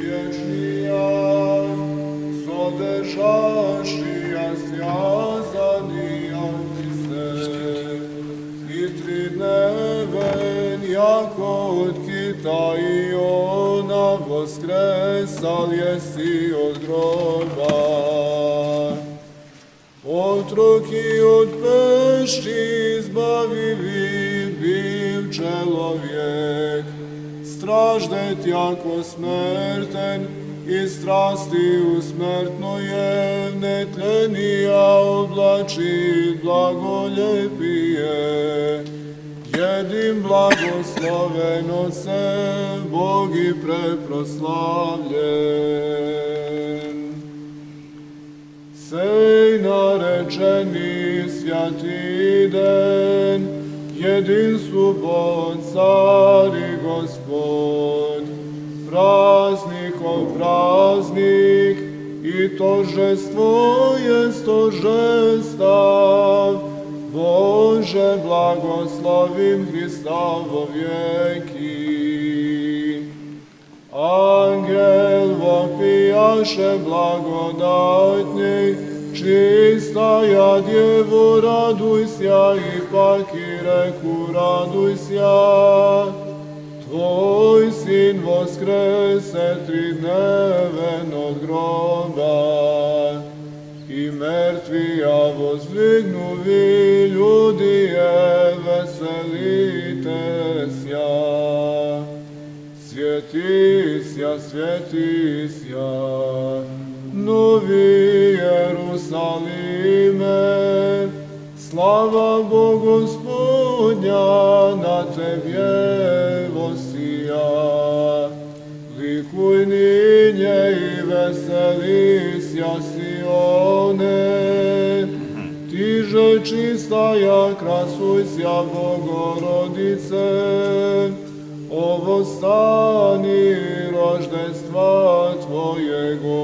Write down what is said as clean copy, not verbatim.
vječnija, sodržašija sjazanija se, i tridneven jako od kita i ona voskresal jesi od groba. Otroki od pešti izbavivi biv čelovjek, straždet jako smerten i strasti u smrtno je netlenija oblači blagoljepije. Jedim blagosloven od se, Bog i preproslavljen. Sej narečeni svjati den, jedin subot, car i gospod, praznikov praznik i tožestvo je tožestav. Bože, blagoslovim Hrista vo vjeki. Angel vopijaše blagodatnji, čistaja djevo, raduj sja, i pak i reku, raduj sja. Tvoj sin voskrese tridneven od groba, i mrtvija vozdvignuvi, ljudi je veselite sja. Svjeti sja, Novi Jerusalime, slava Bogu Gospodnja na tebje vosija. Likuj ninje i veseli sja Sione, tiže čistaja krasuj sja Bogorodice. Ovo stani roždestva Tvojego.